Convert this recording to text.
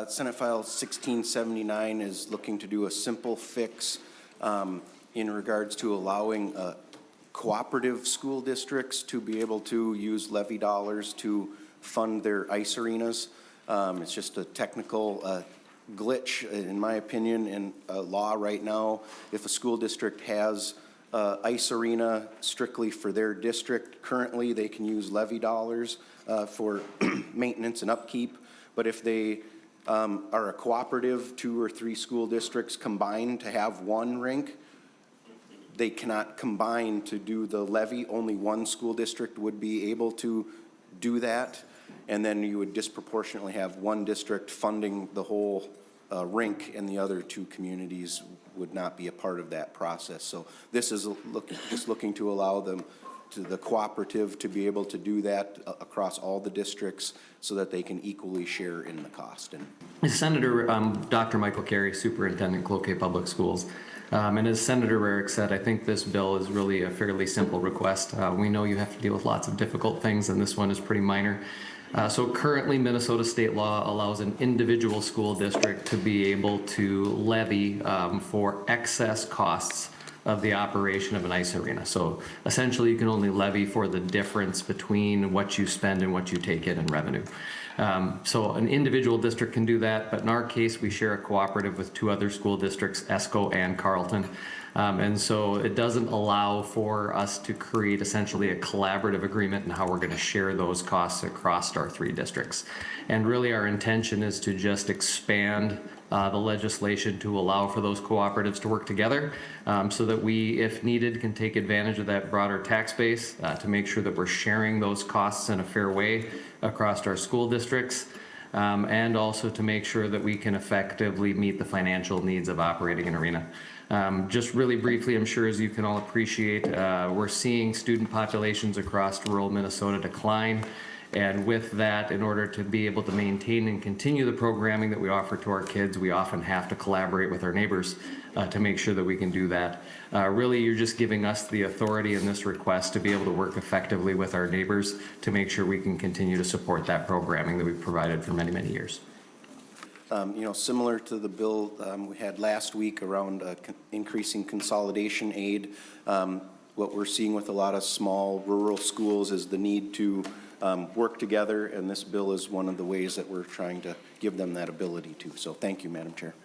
Senate File 1679 is looking to do a simple fix in regards to allowing cooperative school districts to be able to use levy dollars to fund their ice arenas. It's just a technical glitch, in my opinion, in law right now. If a school district has ice arena strictly for their district, currently they can use levy dollars for maintenance and upkeep. But if they are a cooperative, 2 or 3 school districts combined to have one rink, they cannot combine to do the levy. Only one school district would be able to do that. And then you would disproportionately have one district funding the whole rink, and the other 2 communities would not be a part of that process. So this is just looking to allow them, to the cooperative, to be able to do that across all the districts so that they can equally share in the cost. And Senator Dr. Michael Carey, Superintendent, Cloquet Public Schools. And as Senator Rarick said, I think this bill is really a fairly simple request. We know you have to deal with lots of difficult things, and this one is pretty minor. So currently, Minnesota state law allows an individual school district to be able to levy for excess costs of the operation of an ice arena. So essentially, you can only levy for the difference between what you spend and what you take in revenue. So an individual district can do that, but in our case, we share a cooperative with 2 other school districts, ESCO and Carleton. And so it doesn't allow for us to create essentially a collaborative agreement in how we're going to share those costs across our 3 districts. And really our intention is to just expand the legislation to allow for those cooperatives to work together so that we, if needed, can take advantage of that broader tax base to make sure that we're sharing those costs in a fair way across our school districts. And also to make sure that we can effectively meet the financial needs of operating an arena. Just really briefly, I'm sure as you can all appreciate, we're seeing student populations across rural Minnesota decline. And with that, in order to be able to maintain and continue the programming that we offer to our kids, we often have to collaborate with our neighbors to make sure that we can do that. Really, you're just giving us the authority in this request to be able to work effectively with our neighbors to make sure we can continue to support that programming that we've provided for many, many years. You know, similar to the bill we had last week around increasing consolidation aid, what we're seeing with a lot of small rural schools is the need to work together, and this bill is one of the ways that we're trying to give them that ability to. So thank you, Madam Chair.